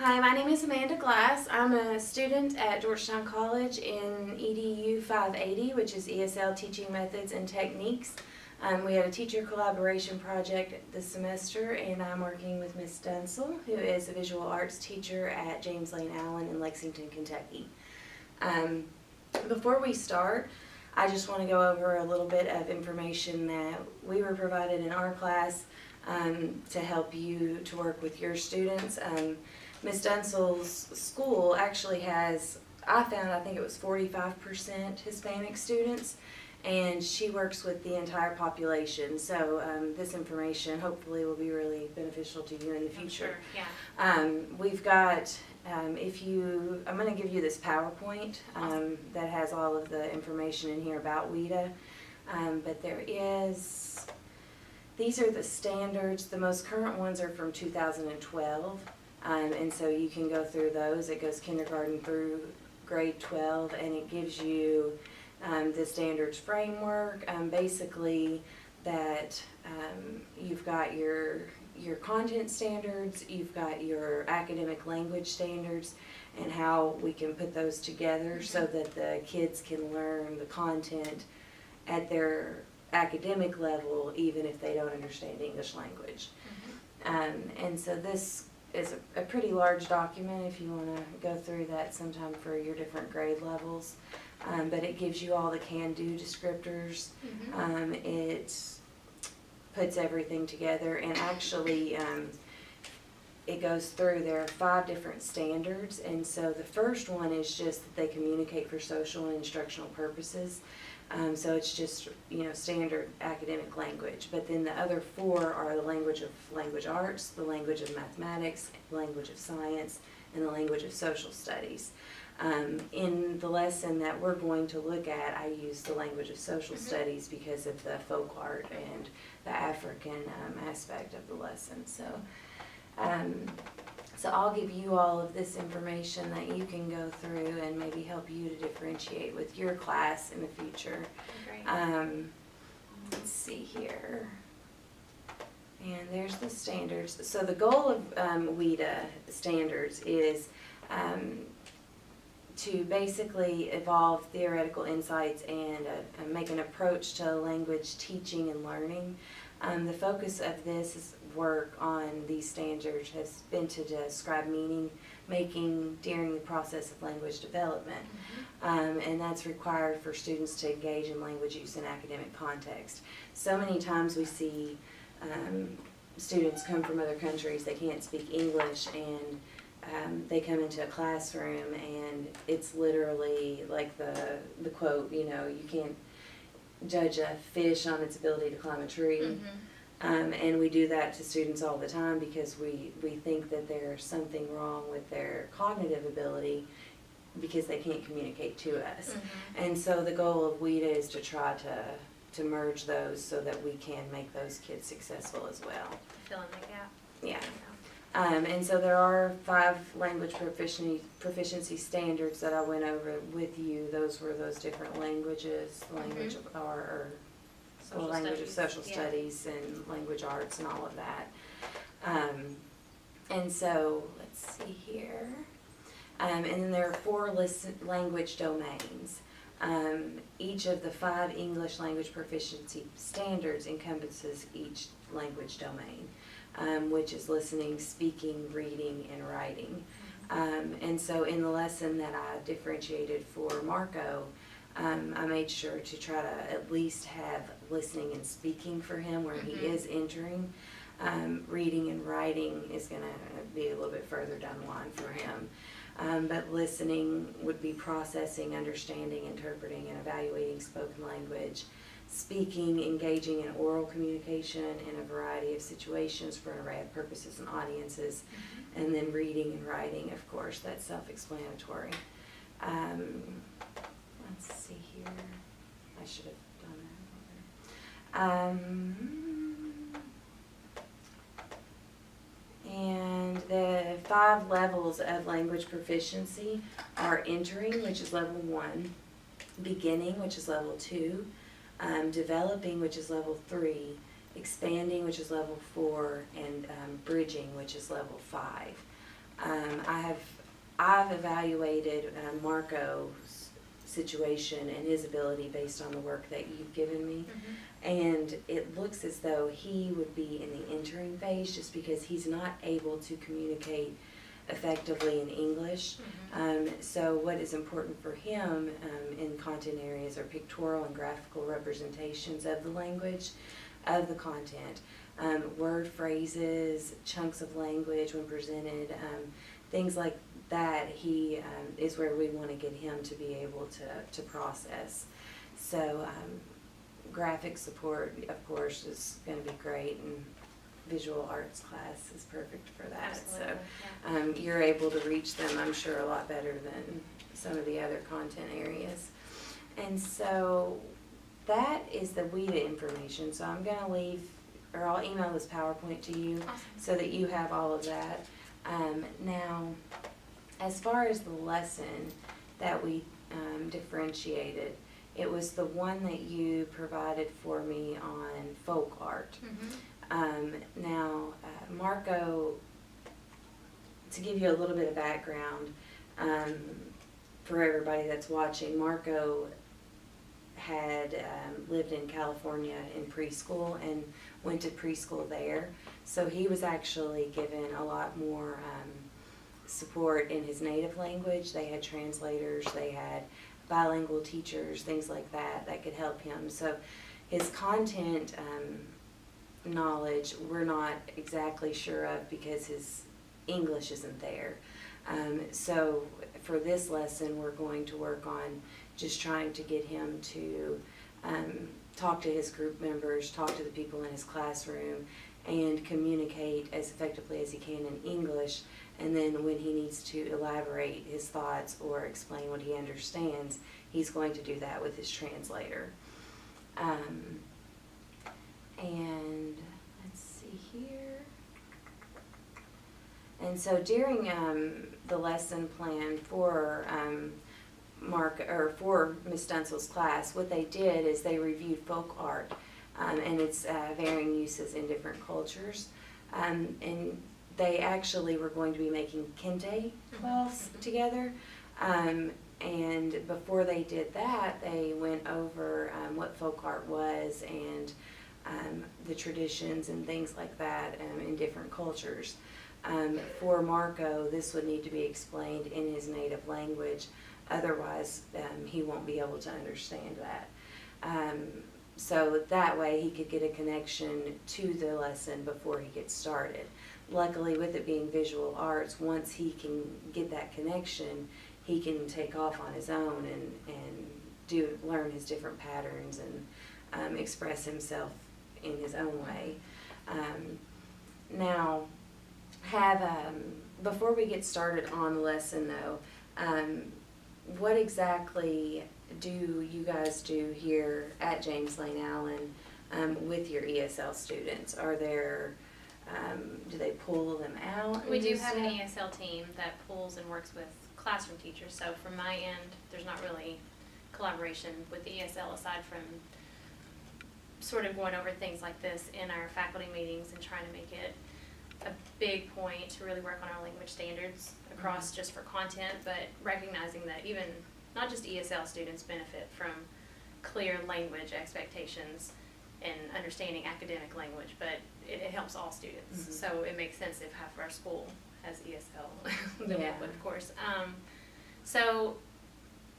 Hi, my name is Amanda Glass. I'm a student at Georgetown College in EDU580, which is ESL Teaching Methods and Techniques. We had a teacher collaboration project this semester, and I'm working with Ms. Dunsil, who is a visual arts teacher at James Lane Allen in Lexington, Kentucky. Before we start, I just want to go over a little bit of information that we were provided in our class to help you to work with your students. Ms. Dunsil's school actually has, I think it was 45% Hispanic students, and she works with the entire population. So this information hopefully will be really beneficial to you in the future. Sure, yeah. We've got, I'm going to give you this PowerPoint that has all of the information in here about WIDA, but these are the standards. The most current ones are from 2012. And so you can go through those. It goes kindergarten through grade 12, and it gives you the standards framework. Basically, that you've got your content standards, you've got your academic language standards, and how we can put those together so that the kids can learn the content at their academic level, even if they don't understand English language. And so this is a pretty large document if you want to go through that sometime for your different grade levels. But it gives you all the can-do descriptors. It puts everything together, and actually it goes through, there are 5 different standards, and so the first one is just that they communicate for social and instructional purposes. So it's just, standard academic language. But then the other 4 are the language of language arts, the language of mathematics, the language of science, and the language of social studies. In the lesson that we're going to look at, I use the language of social studies because of the folk art and the African aspect of the lesson. So I'll give you all of this information that you can go through and maybe help you to differentiate with your class in the future. Great. Let's see here. And there's the standards. So the goal of WIDA standards is to basically evolve theoretical insights and make an approach to language teaching and learning. The focus of this work on these standards has been to describe meaning making during the process of language development. And that's required for students to engage in language use in academic context. So many times we see students come from other countries, they can't speak English, and they come into a classroom and it's literally like the quote, you can't judge a fish on its ability to climb a tree. And we do that to students all the time because we think that there's something wrong with their cognitive ability because they can't communicate to us. And so the goal of WIDA is to try to merge those so that we can make those kids successful as well. Fill in the gap. Yeah. And so there are 5 language proficiency standards that I went over with you. Those were those different languages, language of our language of social studies and language arts and all of that. And so let's see here. And then there are 4 language domains. Each of the 5 English language proficiency standards encompasses each language domain. Which is listening, speaking, reading, and writing. And so in the lesson that I differentiated for Marco, I made sure to try to at least have listening and speaking for him where he is entering. Reading and writing is going to be a little bit further down the line for him. But listening would be processing, understanding, interpreting, and evaluating spoken language. Speaking, engaging in oral communication in a variety of situations for an array of purposes and audiences. And then reading and writing, of course, that's self-explanatory. Let's see here. I should have done that. And the 5 levels of language proficiency are entering, which is level 1, beginning, which is level 2, developing, which is level 3, expanding, which is level 4, and bridging, which is level 5. I've evaluated Marco's situation and his ability based on the work that you've given me. And it looks as though he would be in the entering phase just because he's not able to communicate effectively in English. So what is important for him in content areas are pictorial and graphical representations of the language, of the content, word phrases, chunks of language when presented, things like that. He is where we want to get him to be able to process. So graphic support, of course, is going to be great, and visual arts class is perfect for that. Absolutely, So you're able to reach them, I'm sure, a lot better than some of the other content areas. And so that is the WIDA information. So I'm going to leave, or I'll email this PowerPoint to you so that you have all of that. Now, as far as the lesson that we differentiated, it was the one that you provided for me on folk art. Now, Marco, to give you a little bit of background for everybody that's watching, Marco had lived in California in preschool and went to preschool there. So he was actually given a lot more support in his native language. They had translators, they had bilingual teachers, things like that that could help him. So his content knowledge we're not exactly sure of because his English isn't there. So for this lesson we're going to work on just trying to get him to talk to his group members, talk to the people in his classroom, and communicate as effectively as he can in English. And then when he needs to elaborate his thoughts or explain what he understands, he's going to do that with his translator. And let's see here. And so during the lesson plan for for Miss Dunsil's class, what they did is they reviewed folk art and its varying uses in different cultures. And they actually were going to be making kente cloths together. And before they did that, they went over what folk art was and the traditions and things like that in different cultures. For Marco, this would need to be explained in his native language. Otherwise, he won't be able to understand that. So that way he could get a connection to the lesson before he gets started. Luckily, with it being visual arts, once he can get that connection, he can take off on his own and learn his different patterns and express himself in his own way. Now, before we get started on the lesson though, what exactly do you guys do here at James Lane Allen with your ESL students? Are there, do they pull them out? We do have an ESL team that pulls and works with classroom teachers. So from my end, there's not really collaboration with the ESL aside from sort of going over things like this in our faculty meetings and trying to make it a big point to really work on our language standards across just for content, but recognizing that even not just ESL students benefit from clear language expectations and understanding academic language, but it helps all students. So it makes sense if half of our school has ESL, then we would, of course. So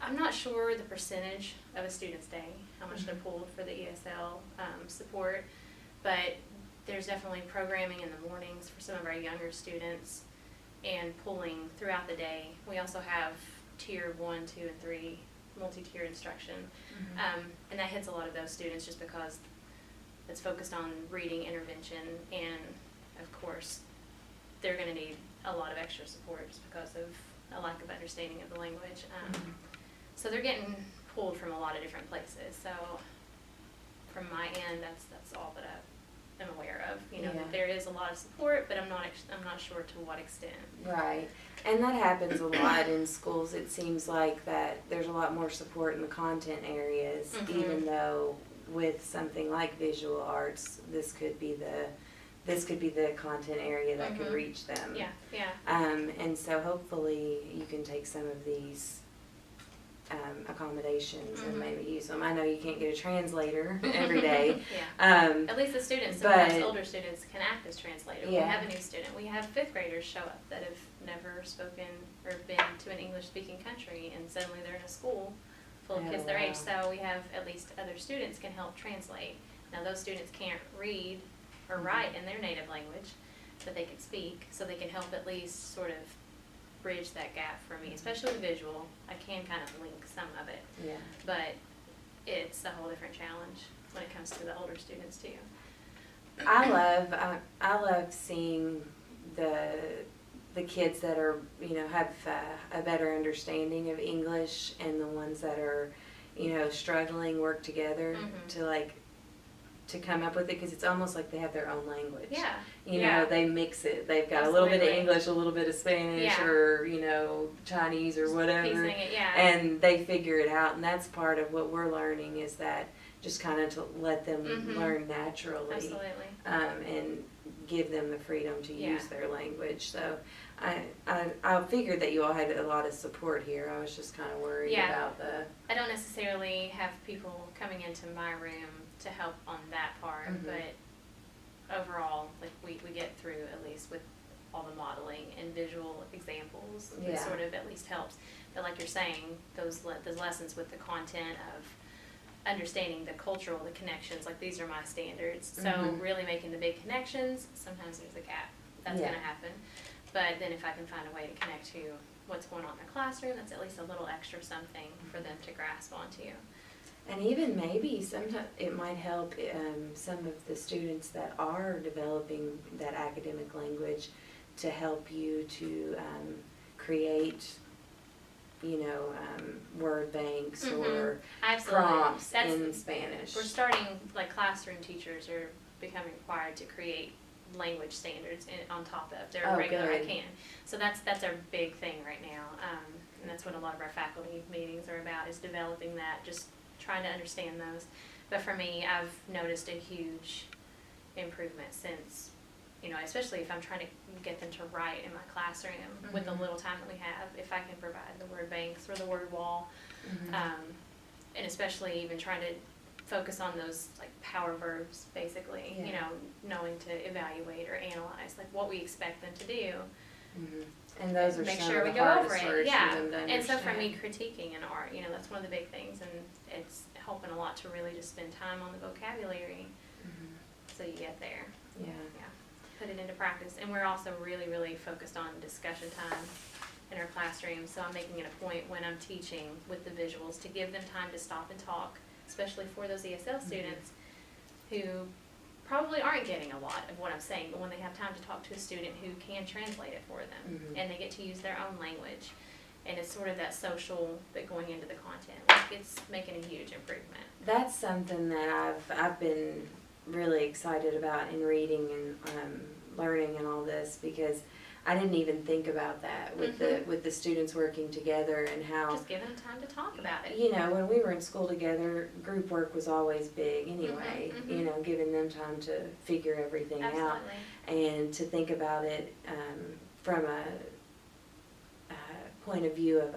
I'm not sure the percentage of a student's day, how much they're pulled for the ESL support, but there's definitely programming in the mornings for some of our younger students and pulling throughout the day. We also have tier 1, 2, and 3 multi-tier instruction, and that hits a lot of those students just because it's focused on reading intervention, and of course they're going to need a lot of extra support just because of a lack of understanding of the language. So they're getting pulled from a lot of different places. So from my end, that's all that I'm aware of. You know, that there is a lot of support, but I'm not sure to what extent. Right, and that happens a lot in schools. It seems like that there's a lot more support in the content areas, even though with something like visual arts, this could be this could be the content area that could Mhm. reach them. Yeah, yeah. And so hopefully you can take some of these accommodations and Mhm. maybe use them. I know you can't get a translator every day. Yeah. At least the students, sometimes but- older students can act as translator. Yeah. We have a new student. We have 5th graders show up that have never spoken or been to an English-speaking country, and suddenly they're in a school full of Oh, kids their age. wow. So we have at least other students can help translate. Now those students can't read or Mhm. write in their native language, but they can speak, so they can help at least sort of bridge that gap for me, especially with visual. I can kind of link some of it, Yeah. but it's a whole different challenge when it comes to the older students too. I love seeing the kids that are, you know, have a better understanding of English, and the ones that are, you know, struggling work together Mhm. to come up with it, because it's almost like they have their own language. Yeah. You Yeah. know, they mix it. They've got a little bit of Absolutely. English, a little bit of Spanish, Yeah. or, you know, Chinese or Just whatever. piecing it, yeah. And they figure it out, and that's part of what we're learning, is that just kind of to let them Mhm. learn naturally. Absolutely. And give them the freedom to Yeah. use their language. So I figured that you all had a lot of support here. I was just kind of worried Yeah. about the. I don't necessarily have people coming into my room to help on that part, Mhm. but overall, like we get through at least with all the modeling and visual examples. It Yeah. sort of at least helps. But like you're saying, those lessons with the content of understanding the cultural, the connections, like these are my standards. So Mhm. really making the big connections, sometimes there's a gap. That's Yeah. gonna happen. But then if I can find a way to connect to what's going on in the classroom, that's at least a little extra something for them to grasp onto. And even maybe sometimes it might help some of the students that are developing that academic language to help you to create, you know, word banks Mhm. or Absolutely. prompts That's, in Spanish. we're starting, like classroom teachers are becoming required to create language standards on top of their Oh, regular good. ICANN. So that's our big thing right now. And that's what a lot of our faculty meetings are about, is developing that, just trying to understand those. But for me, I've noticed a huge improvement since, you know, especially if I'm trying to get them to write in my classroom with the Mhm. little time that we have, if I can provide the word banks or the word wall. Mhm. And especially even trying to focus on those like power verbs, basically, you Yeah. know, knowing to evaluate or analyze, like what we expect them to do. Mhm. And those are Make some sure of we the go hardest over it, words yeah. for them to And so for me, understand. critiquing an art, you know, that's one of the big things, and it's helping a lot to really just spend time on the vocabulary Mhm. so you get there. Yeah. Yeah, put it into practice. And we're also really, really focused on discussion time in our classroom, so I'm making it a point when I'm teaching with the visuals to give them time to stop and talk, especially for those ESL students who probably aren't getting a lot of what I'm saying, but when they have time to talk to a student who can translate it for them, Mhm. and they get to use their own language, and it's sort of that social bit going into the content, like it's making a huge improvement. That's something that I've been really excited about in reading and learning and all this, because I didn't even think about that with the students working together and how, Just giving them time to talk about it. you know, when we were in school together, group work was always big anyway. Mhm, mhm. You know, giving them time to figure everything out. Absolutely. And to think about it from a point of view of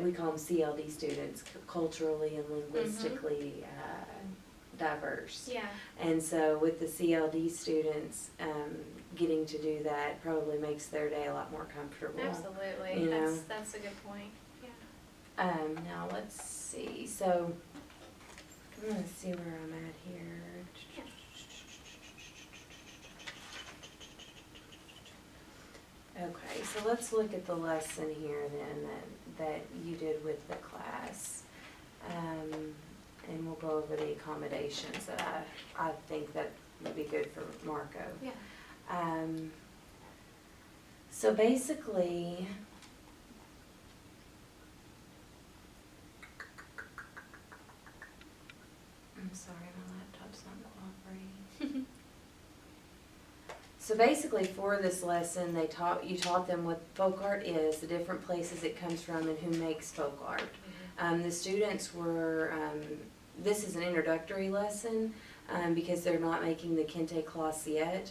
we call them CLD students, culturally and linguistically diverse. Yeah. And so with the CLD students, getting to do that probably makes their day a lot more comfortable. Absolutely. You know? That's a good point. Yeah. Now let's see. So I'm gonna see where I'm at here. Okay, so let's look at the lesson here then that you did with the class. And we'll go over the accommodations that I think that would be good for Marco. Yeah. So basically, I'm sorry, my laptop's not cooperating. So basically, for this lesson, you taught them what folk art is, the different places it comes from, and who makes folk art. The students were this is an introductory lesson, because they're not making the kente class yet.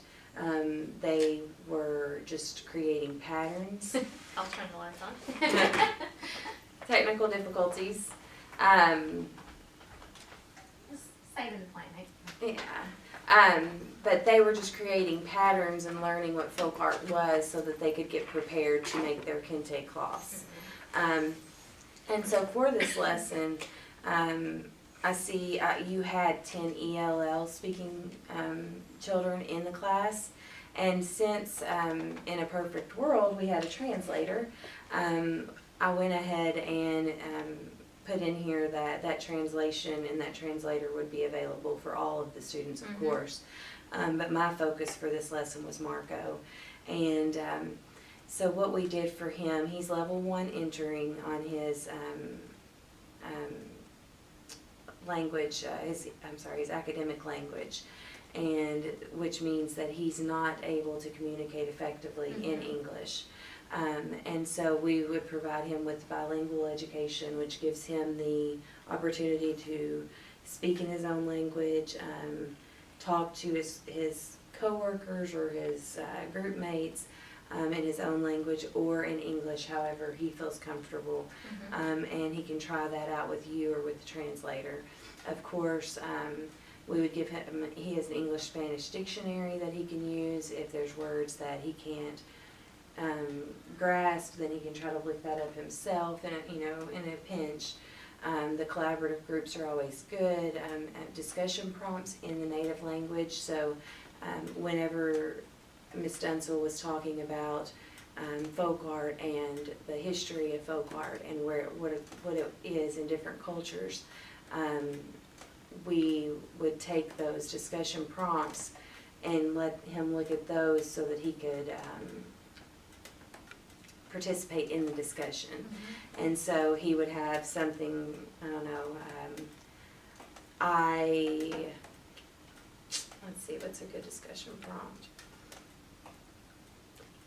They were just creating patterns. I'll turn the lights on. Technical difficulties. Saving the planet. Yeah. But they were just creating patterns and learning what folk art was so that they could get prepared to make their kente class. And so for this lesson, I see you had 10 ELL speaking children in the class. And since in a perfect world we had a translator, I went ahead and put in here that translation and that translator would be available for all of the students, of course. But my focus for this lesson was Marco. And so what we did for him, he's level 1 entering on his language, his academic language, and which means that he's not able to communicate effectively in English. And so we would provide him with bilingual education, which gives him the opportunity to speak in his own language, talk to his coworkers or his group mates in his own language or in English, however he feels comfortable. And he can try that out with you or with the translator. Of course, we would give him, he has an English-Spanish dictionary that he can use. If there's words that he can't grasp, then he can try to look that up himself in a pinch. The collaborative groups are always good. Discussion prompts in the native language. So whenever Ms. Dunsil was talking about folk art and the history of folk art and what it is in different cultures, we would take those discussion prompts and let him look at those so that he could participate in the discussion. And so he would have something, I don't know, let's see, what's a good discussion prompt?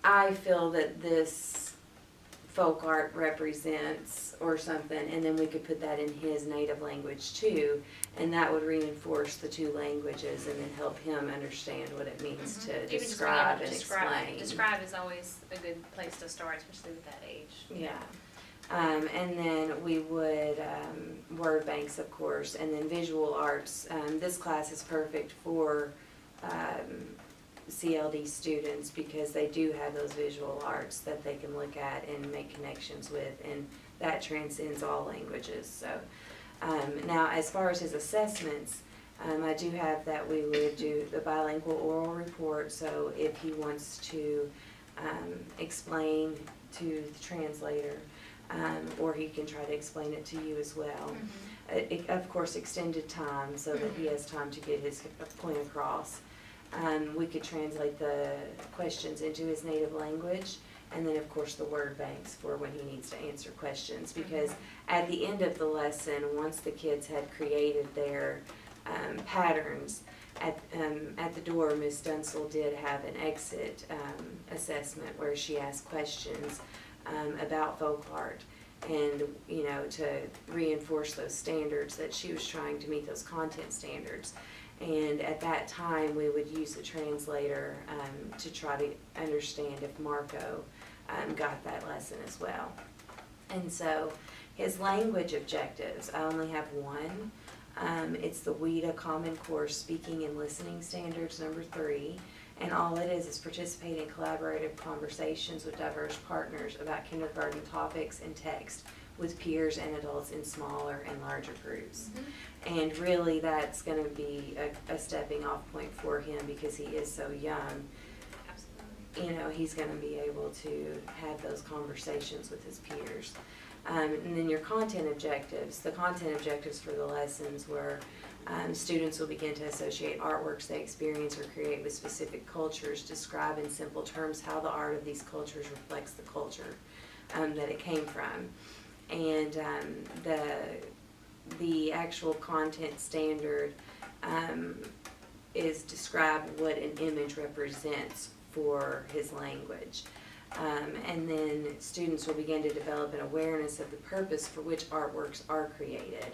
I feel that this folk art represents or something, and then we could put that in his native language too, and that would reinforce the two languages and then help him understand what it means to describe and explain. Describe is always a good place to start, especially with that age. Yeah. And then we would, word banks, of course, and then visual arts. This class is perfect for CLD students because they do have those visual arts that they can look at and make connections with, and that transcends all languages. So now as far as his assessments, I do have that we would do the bilingual oral report. So if he wants to explain to the translator, or he can try to explain it to you as well. Of course, extended time so that he has time to get his point across. We could translate the questions into his native language, and then of course the word banks for when he needs to answer questions, because at the end of the lesson, once the kids had created their patterns, at the door, Ms. Dunsil did have an exit assessment where she asked questions about folk art, and to reinforce those standards that she was trying to meet, those content standards. And at that time, we would use the translator to try to understand if Marco got that lesson as well. And so his language objectives, I only have one. It's the WIDA Common Core Speaking and Listening Standards number 3. And all it is participate in collaborative conversations with diverse partners about kindergarten topics and text with peers and adults in smaller and larger groups. And really that's going to be a stepping off point for him because he is so young. Absolutely. He's going to be able to have those conversations with his peers. And then your content objectives. The content objectives for the lessons were students will begin to associate artworks they experience or create with specific cultures, describe in simple terms how the art of these cultures reflects the culture that it came from. And the actual content standard is describe what an image represents for his language. And then students will begin to develop an awareness of the purpose for which artworks are created.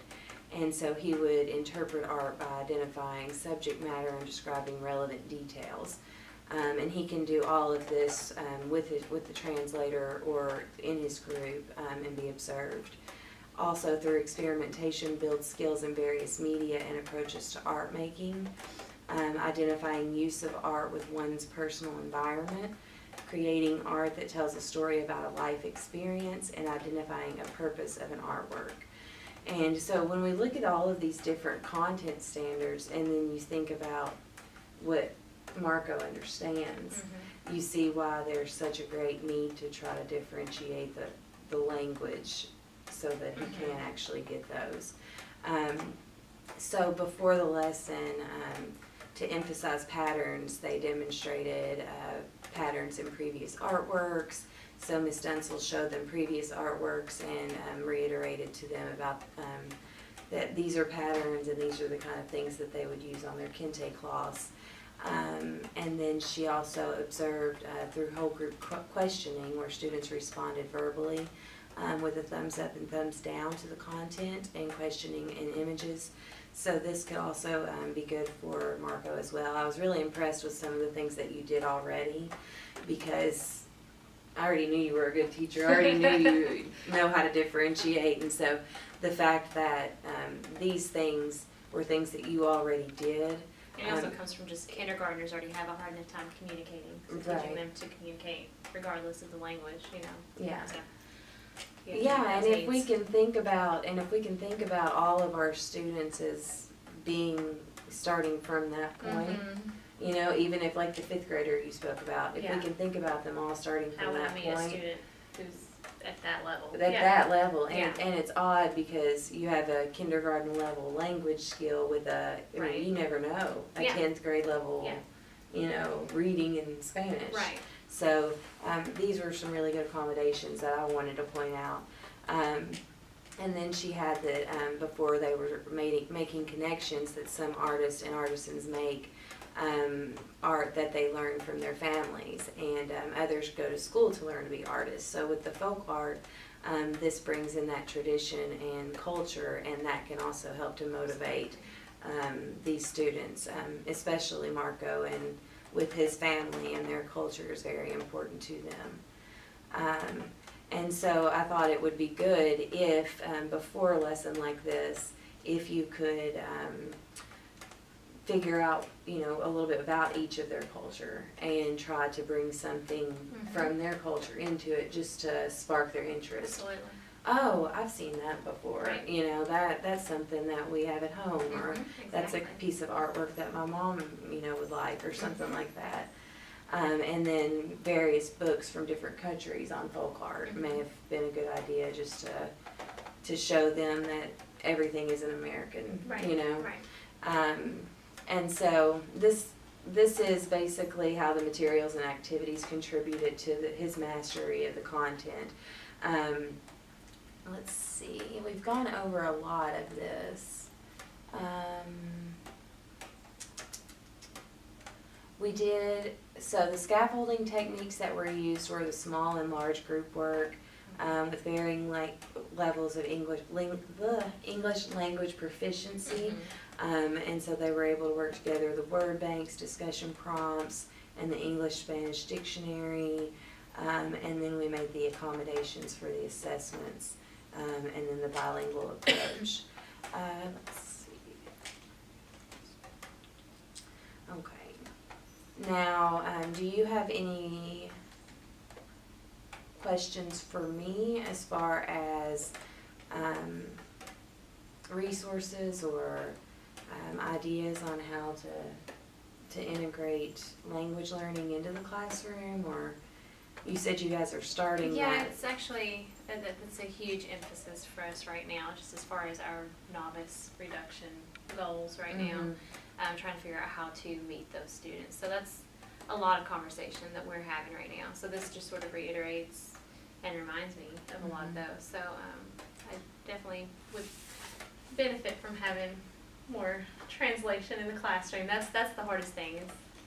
And so he would interpret art by identifying subject matter and describing relevant details. And he can do all of this with the translator or in his group and be observed. Also, through experimentation, build skills in various media and approaches to art making, identifying use of art with one's personal environment, creating art that tells a story about a life experience, and identifying a purpose of an artwork. And so when we look at all of these different content standards, and then you think about what Marco understands, you see why there's such a great need to try to differentiate the language so that he can actually get those. So before the lesson, to emphasize patterns, they demonstrated patterns in previous artworks. So Ms. Dunsil showed them previous artworks and reiterated to them about that these are patterns and these are the kind of things that they would use on their kente cloths. And then she also observed through whole group questioning where students responded verbally with a thumbs up and thumbs down to the content and questioning in images. So this could also be good for Marco as well. I was really impressed with some of the things that you did already because I already knew you were a good teacher. I already knew you know how to differentiate. And so the fact that these things were things that you already did. It also comes from just kindergartners already have a hard enough time communicating. So teaching them to communicate regardless of the language, you know. Yeah. So, yeah, and if we can think about all of our students as being starting from that point, you know, even if like the 5th grader you spoke about, if we can think about them all starting from that point. How would I meet a student who's at that level? At that level, and it's odd because you have a kindergarten level language skill with I mean, you never know, a 10th grade level, you know, reading in Spanish. Right. So these were some really good accommodations that I wanted to point out. And then she had that before they were making connections that some artists and artisans make art that they learn from their families, and others go to school to learn to be artists. So with the folk art, this brings in that tradition and culture, and that can also help to motivate these students, especially Marco, and with his family and their culture is very important to them. And so I thought it would be good if before a lesson like this, if you could figure out, you know, a little bit about each of their culture and try to bring something from their culture into it just to spark their interest. Absolutely. Oh, I've seen that before. Right. You know, that's something that we have at home, or that's a piece of artwork that my mom, you know, would like, or something like that. And then various books from different countries on folk art may have been a good idea just to show them that everything isn't American, you know. Right. And so this is basically how the materials and activities contributed to his mastery of the content. Let's see, we've gone over a lot of this. We did, so the scaffolding techniques that were used were the small and large group work with varying levels of English language proficiency. And so they were able to work together the word banks, discussion prompts, and the English-Spanish dictionary. And then we made the accommodations for the assessments, and then the bilingual approach. Let's see. Okay. Now, do you have any questions for me as far as resources or ideas on how to integrate language learning into the classroom? Or you said you guys are starting that. It's actually, that's a huge emphasis for us right now, just as far as our novice reduction goals right now. I'm trying to figure out how to meet those students. So that's a lot of conversation that we're having right now. So this just sort of reiterates and reminds me of a lot of those. So I definitely would benefit from having more translation in the classroom. That's the hardest thing.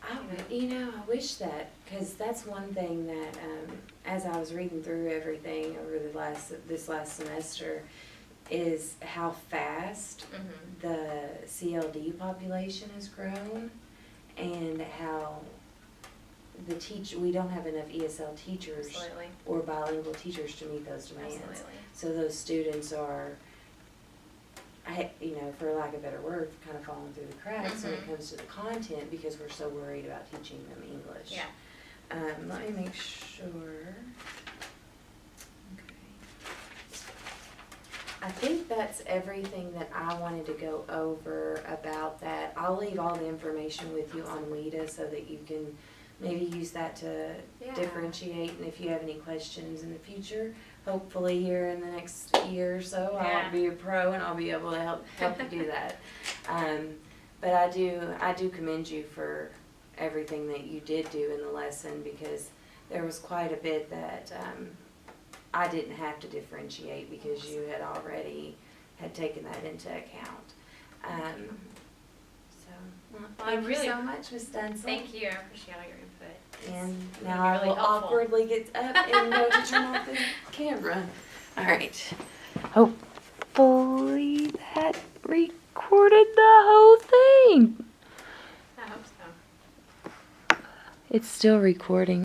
I wish that, because that's one thing that as I was reading through everything over this last semester, is how fast Mhm. the CLD population has grown and how we don't have enough ESL teachers Absolutely. or bilingual teachers to meet those demands. Absolutely. So those students are, for lack of better word, kind of falling through the cracks when it Mhm. comes to the content because we're so worried about teaching them English. Yeah. Let me make sure. Okay. I think that's everything that I wanted to go over about that. I'll leave all the information with you on WIDA so that you can maybe use that to Yeah. differentiate. And if you have any questions in the future, hopefully here in the next year or so, Yeah. I'll be a pro and I'll be able to help you do that. But I do commend you for everything that you did do in the lesson because there was quite a bit that I didn't have to differentiate because you had already taken that into account. Well, Thank you so much, Ms. Dunsil. Thank you. I appreciate all your input. And It's now been I really will helpful. awkwardly get up and go to turn off the camera. All right. Hopefully that recorded the whole thing. I hope so. It's still recording.